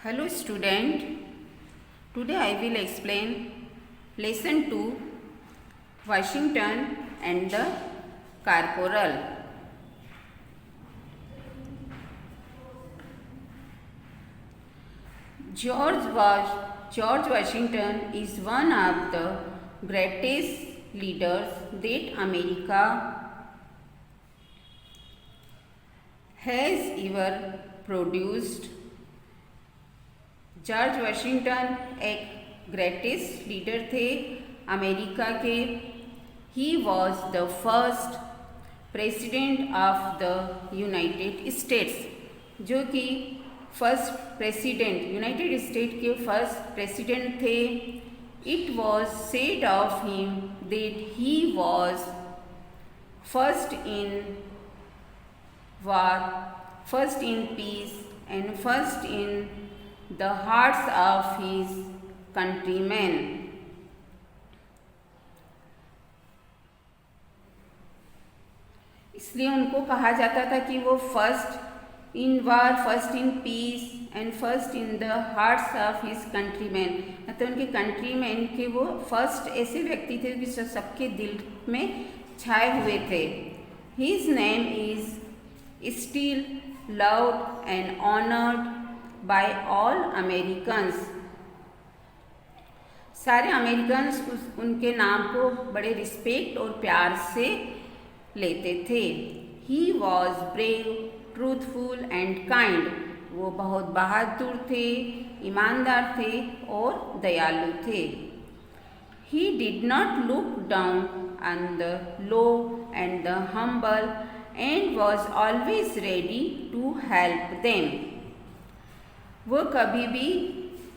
Hello student, today I will explain lesson 2 Washington and the Corporal. George Washington is one of the greatest leaders that America has ever produced. George Washington एक greatest leader थे America के. He was the first president of the United states, जो कि first president United state के first president थे. It was said of him that he was first in war, first in peace, and first in the hearts of his countrymen. इसलिए उनको कहा जाता था कि वो first in war, first in peace and first in the hearts of his countryman. मतलब उनके countryman के वो फर्स्ट ऐसे व्यक्ति थे कि सबके दिल में छाए हुए थे. His name is still loved and honored by all Americans. सारे अमेरिकन्स उनके नाम को बड़े रिस्पेक्ट और प्यार से लेते थे. He was brave, truthful and kind. वो बहुत बहादुर थे, ईमानदार थे और दयालु थे. He did not look down on the low and the humble and was always ready to help them. वो कभी भी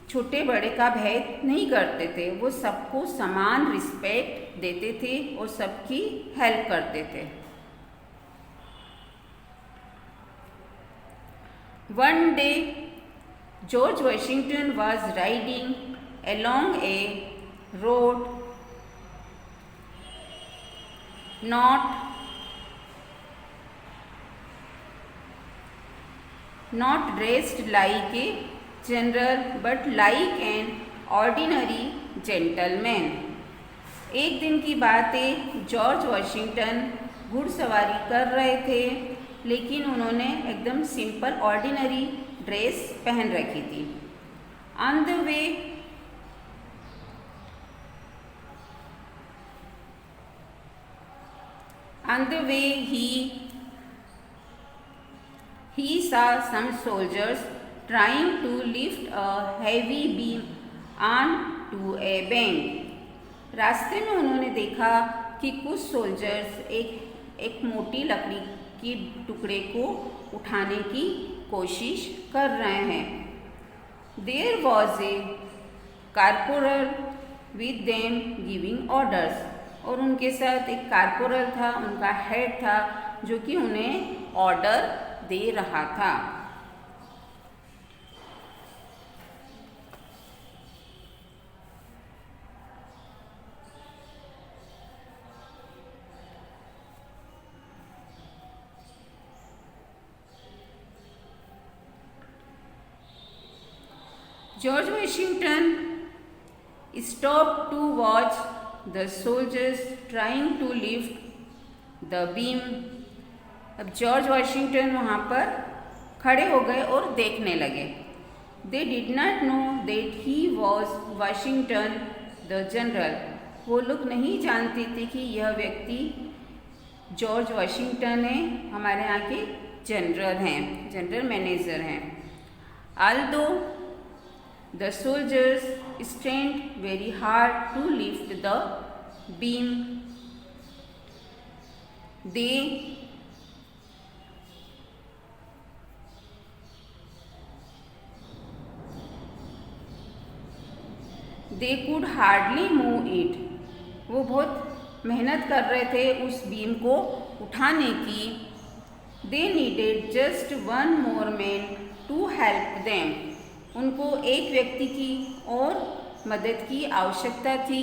छोटे बड़े का भेद नहीं करते थे. वो सबको समान रिस्पेक्ट देते थे और सबकी हेल्प करते थे. One day, George Washington was riding along a road not dressed like a general but like an ordinary gentleman. एक दिन की बात है, जॉर्ज वाशिंगटन घुड़सवारी कर रहे थे, लेकिन उन्होंने एकदम सिंपल ऑर्डिनरी ड्रेस पहन रखी थी. On the way he saw some soldiers trying to lift a heavy beam onto a bank. रास्ते में उन्होंने देखा कि कुछ सोल्जर्स एक मोटी लकड़ी की टुकड़े को उठाने की कोशिश कर रहे हैं. There was a corporal with them giving orders. और उनके साथ एक कॉर्पोरल था, उनका हेड था, जो कि उन्हें ऑर्डर दे रहा था. George Washington stopped to watch the soldiers trying to lift the beam. अब जॉर्ज वाशिंगटन वहाँ पर खड़े हो गए और देखने लगे. They did not know that he was Washington the general. वो लोग नहीं जानते थे कि यह व्यक्ति जॉर्ज वाशिंगटन है, हमारे यहाँ के जनरल हैं, जनरल मैनेजर हैं. Although the soldiers strained very hard to lift the beam, they could hardly move it. वो बहुत मेहनत कर रहे थे उस बीम को उठाने की. They needed just one more man to help them. उनको एक व्यक्ति की और मदद की आवश्यकता थी,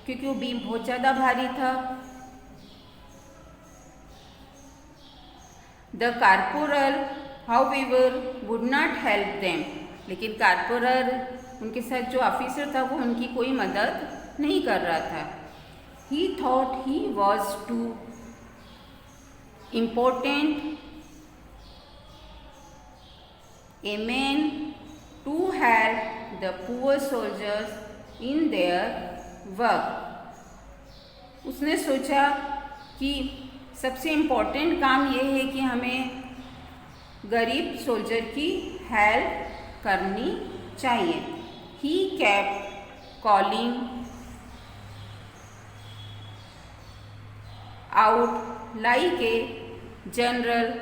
क्योंकि वो बीम बहुत ज़्यादा भारी था. The corporal however would not help them. लेकिन कारपोरल उनके साथ जो ऑफिसर था वो उनकी कोई मदद नहीं कर रहा था। He thought he was too important a man to help the poor soldiers in their work। उसने सोचा कि सबसे इम्पोर्टेंट काम ये है कि हमें गरीब सोल्जर की हेल्प करनी चाहिए। ही kept calling out like a general,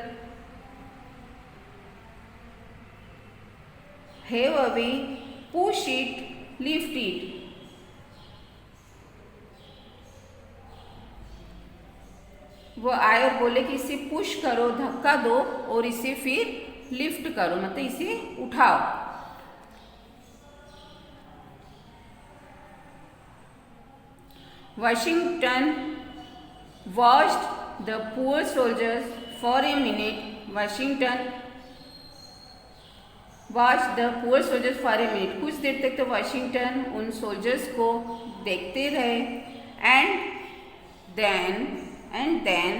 have away, push it, lift it। वो आए और बोले कि इसे पुश करो, धक्का दो और इसे फिर लिफ्ट करो, मतलब इसे उठाओ। Washington watched the poor soldiers for a minute। Washington watched the poor soldiers for a minute। कुछ देर तक तो वाशिंगटन उन सोल्जर्स को देखते रहे। and then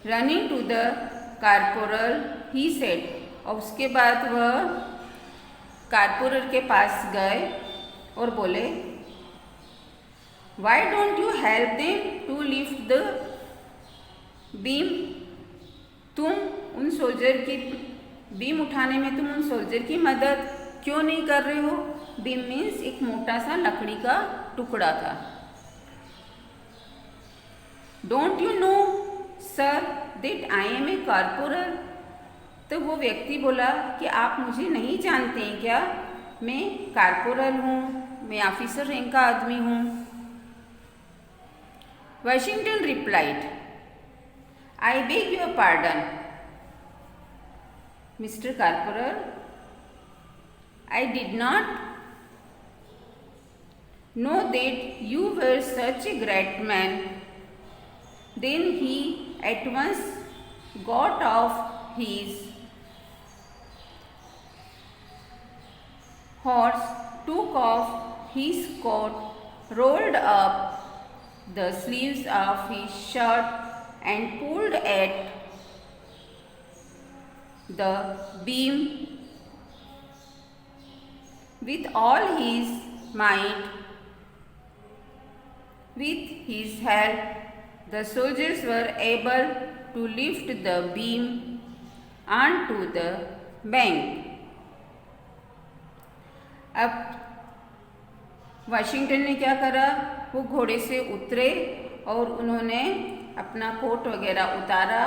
running to the corporal he said। और उसके बाद वह कारपोरल के पास गए और बोले, Why don't you help them to lift the beam? तुम उन सोल्जर की बीम उठाने में तुम उन सोल्जर की मदद क्यों नहीं कर रहे हो? बीम मीन्स एक मोटा सा लकड़ी का टुकड़ा था। Don't you know sir that I am a corporal. तो वो व्यक्ति बोला कि आप मुझे नहीं जानते हैं क्या, मैं कॉर्पोरल हूँ, मैं ऑफिसर रैंक का आदमी हूँ। Washington replied, I beg your pardon mister corporal, I did not know that you were such a great man। Then he at once got off his horse, took off his coat, rolled up the sleeves of his shirt and pulled at the beam with all his might। With his help, the soldiers were able to lift the beam onto the bank। अब Washington ने क्या करा, वो घोड़े से उतरे और उन्होंने अपना कोट वगैरह उतारा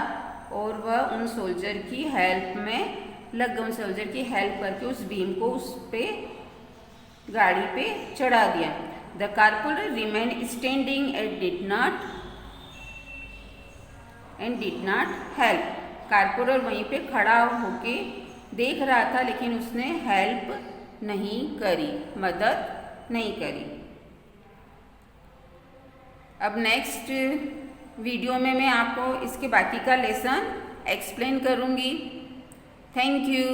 और वह उन सोल्जर की हेल्प में लग गए। उन सोल्जर की हेल्प करके उस बीम को उस पे गाड़ी पे चढ़ा दिया। The corporal remained standing and did not help। Corporal वहीं पे खड़ा होके देख रहा था, लेकिन उसने हेल्प नहीं करी, मदद नहीं करी। अब नेक्स्ट वीडियो में मैं आपको इसके बाकी का लेसन एक्सप्लेन करूँगी। Thank you.